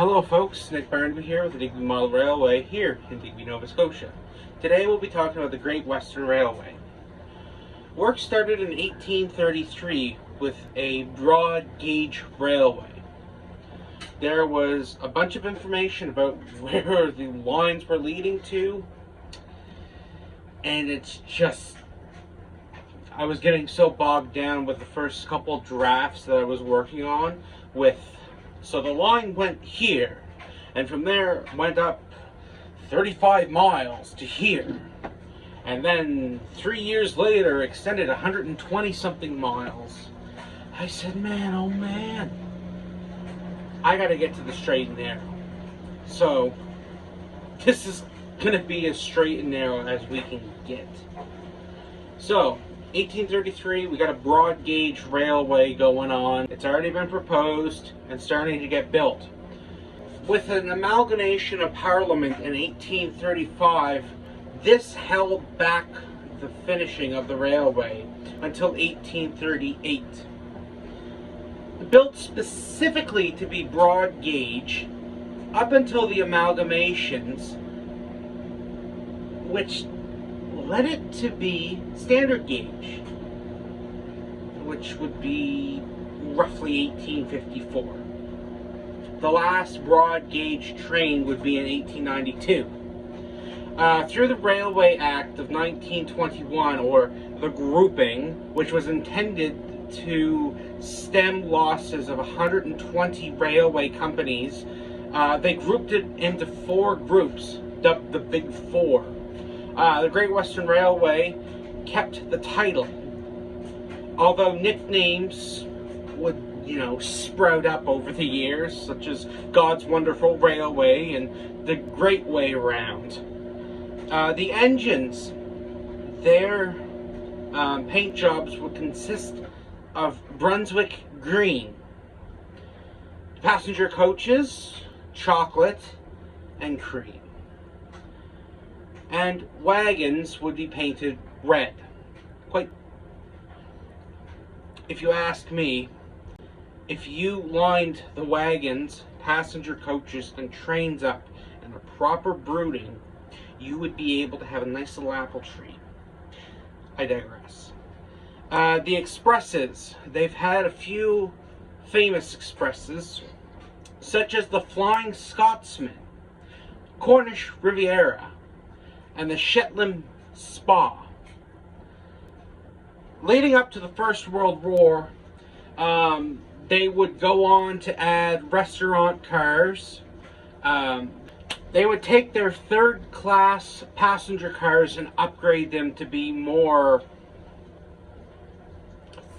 Hello folks, Nick Barnaby here with the Digby Model Railway here in Digby, Nova Scotia. Today we'll be talking about the Great Western Railway. Work started in 1833 with a broad gauge railway. There was a bunch of information about where the lines were leading to, and I was getting so bogged down with the first couple drafts that I was working on so the line went here, and from there went up 35 miles to here, and then 3 years later extended 120 something miles. I said, man, oh man, I gotta get to the straight and narrow. So this is gonna be as straight and narrow as we can get. So 1833, we got a broad gauge railway going on. It's already been proposed and starting to get built. With an amalgamation of Parliament in 1835, this held back the finishing of the railway until 1838. Built specifically to be broad gauge up until the amalgamations, which led it to be standard gauge, which would be roughly 1854. The last broad gauge train would be in 1892. Through the Railway Act of 1921, or the grouping, which was intended to stem losses of 120 railway companies, they grouped it into 4 groups, dubbed the Big Four. The Great Western Railway kept the title, although nicknames would, sprout up over the years, such as God's Wonderful Railway and the Great Way Round. The engines, their paint jobs would consist of Brunswick green. Passenger coaches, chocolate and cream. And wagons would be painted red. If you ask me, if you lined the wagons, passenger coaches, and trains up in a proper brooding, you would be able to have a nice little apple tree. I digress. The expresses, they've had a few famous expresses, such as the Flying Scotsman, Cornish Riviera, and the Shetland Spa. Leading up to the First World War, they would go on to add restaurant cars. They would take their third-class passenger cars and upgrade them to be more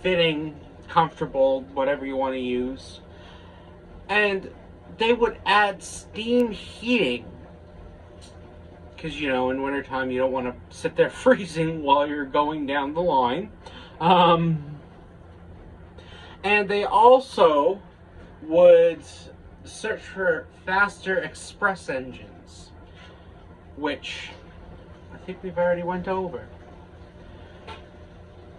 fitting, comfortable, whatever you want to use. And they would add steam heating, because, in wintertime you don't want to sit there freezing while you're going down the line. And they also would search for faster express engines, which I think we've already went over.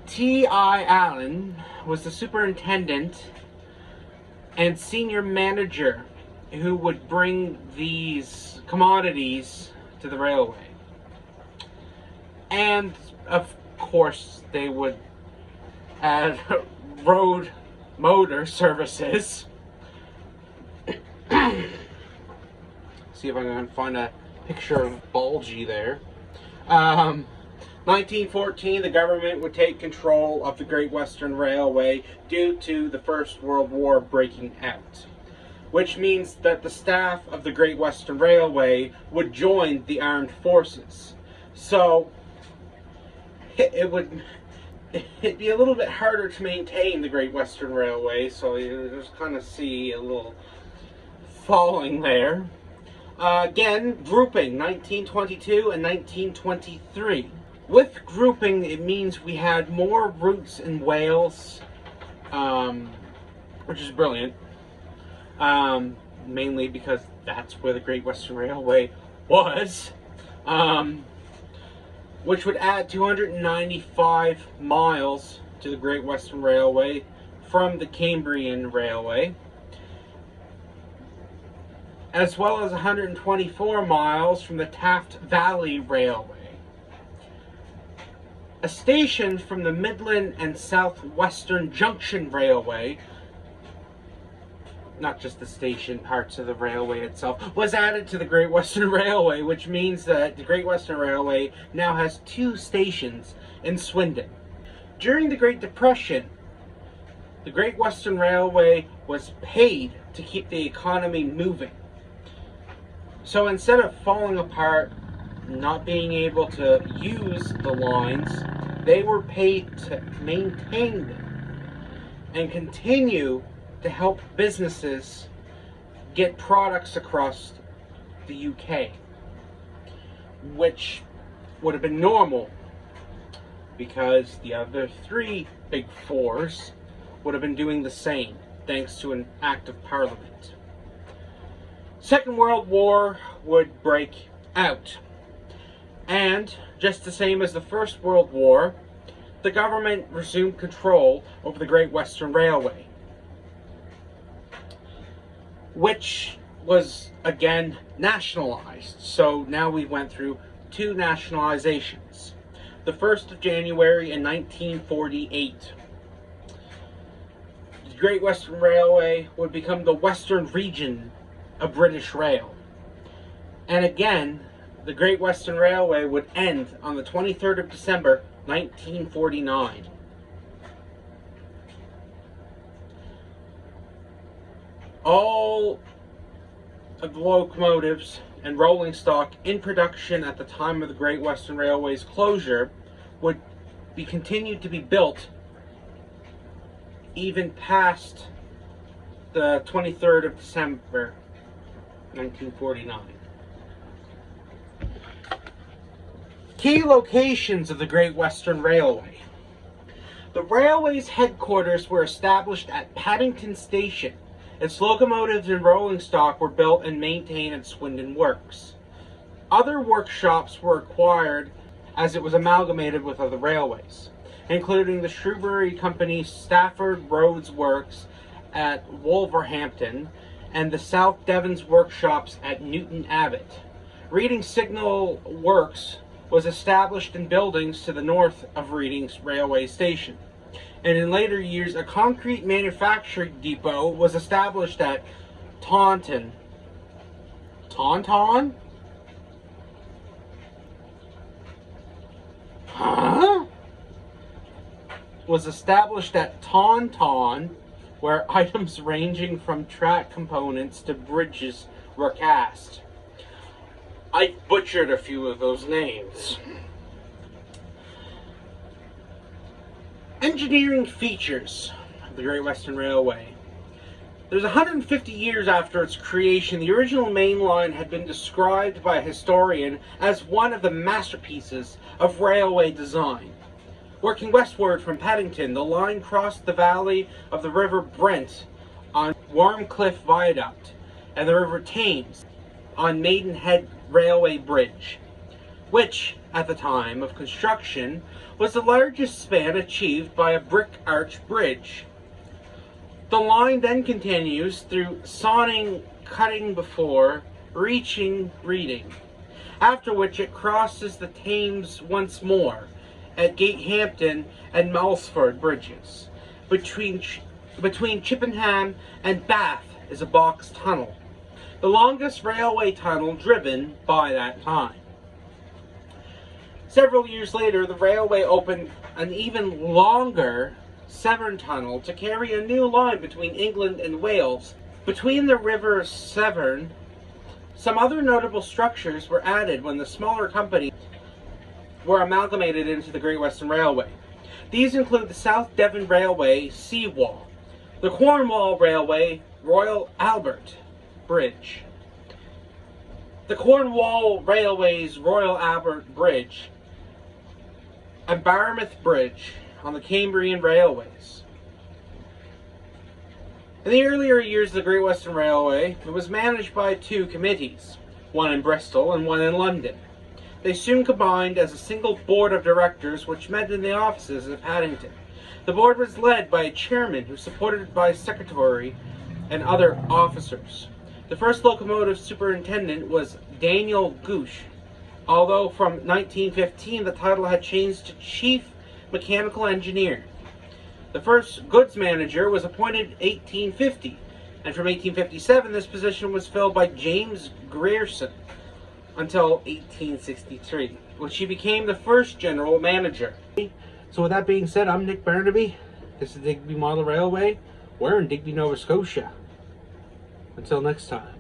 T.I. Allen was the superintendent and senior manager who would bring these commodities to the railway. And of course they would add road motor services. See if I can find a picture of Bulgy there. 1914, the government would take control of the Great Western Railway due to the First World War breaking out, which means that the staff of the Great Western Railway would join the armed forces. So it'd be a little bit harder to maintain the Great Western Railway, so you just kind of see a little falling there. Again, grouping, 1922 and 1923. With grouping, it means we had more routes in Wales, which is brilliant. Mainly because that's where the Great Western Railway was, which would add 295 miles to the Great Western Railway from the Cambrian Railway. as well as 124 miles from the Taft Valley Railway, a station from the Midland and Southwestern Junction Railway, not just the station, parts of the railway itself, was added to the Great Western Railway, which means that the Great Western Railway now has 2 stations in Swindon. During the Great Depression, the Great Western Railway was paid to keep the economy moving. So instead of falling apart, not being able to use the lines, they were paid to maintain them and continue to help businesses get products across the UK, which would have been normal because the other 3 big fours would have been doing the same, thanks to an act of Parliament. Second World War would break out, and just the same as the First World War, the government resumed control over the Great Western Railway, which was again nationalized. So now we went through 2 nationalizations. The 1st of January in 1948. The Great Western Railway would become the Western Region of British Rail. And again, the Great Western Railway would end on the 23rd of December, 1949. All of the locomotives and rolling stock in production at the time of the Great Western Railway's closure would be continued to be built even past the 23rd of December, 1949. Key locations of the Great Western Railway. The railway's headquarters were established at Paddington Station. Its locomotives and rolling stock were built and maintained at Swindon Works. Other workshops were acquired as it was amalgamated with other railways, including the Shrewsbury Company's Stafford Roads Works at Wolverhampton and the South Devon's workshops at Newton Abbot. Reading Signal Works was established in buildings to the north of Reading's railway station. And in later years, a concrete manufacturing depot was established at Taunton. Taunton? Huh? Was established at Taunton, where items ranging from track components to bridges were cast. I butchered a few of those names. Engineering features of the Great Western Railway. There's 150 years after its creation, the original main line had been described by a historian as one of the masterpieces of railway design. Working westward from Paddington, the line crossed the valley of the River Brent on Warmcliffe Viaduct and the River Thames on Maidenhead Railway Bridge, which, at the time of construction, was the largest span achieved by a brick arch bridge. The line then continues through Sonning, cutting before reaching Reading, after which it crosses the Thames once more at Gatehampton and Malsford bridges. Between Chippenham and Bath is a box tunnel, the longest railway tunnel driven by that time. Several years later, the railway opened an even longer Severn Tunnel to carry a new line between England and Wales. Between the River Severn, some other notable structures were added when the smaller companies were amalgamated into the Great Western Railway. These include the South Devon Railway seawall, the Cornwall Railway Royal Albert Bridge, the Cornwall Railway's Royal Albert Bridge, and Barmouth Bridge on the Cambrian Railways. In the earlier years of the Great Western Railway, it was managed by 2 committees, one in Bristol and one in London. They soon combined as a single board of directors which met in the offices of Paddington. The board was led by a chairman who was supported by a secretary and other officers. The first locomotive superintendent was Daniel Gooch, although from 1915 the title had changed to Chief Mechanical Engineer. The first goods manager was appointed in 1850, and from 1857 this position was filled by James Grierson until 1863, when she became the first general manager. So with that being said, I'm Nick Barnaby. This is Digby Model Railway. We're in Digby, Nova Scotia. Until next time.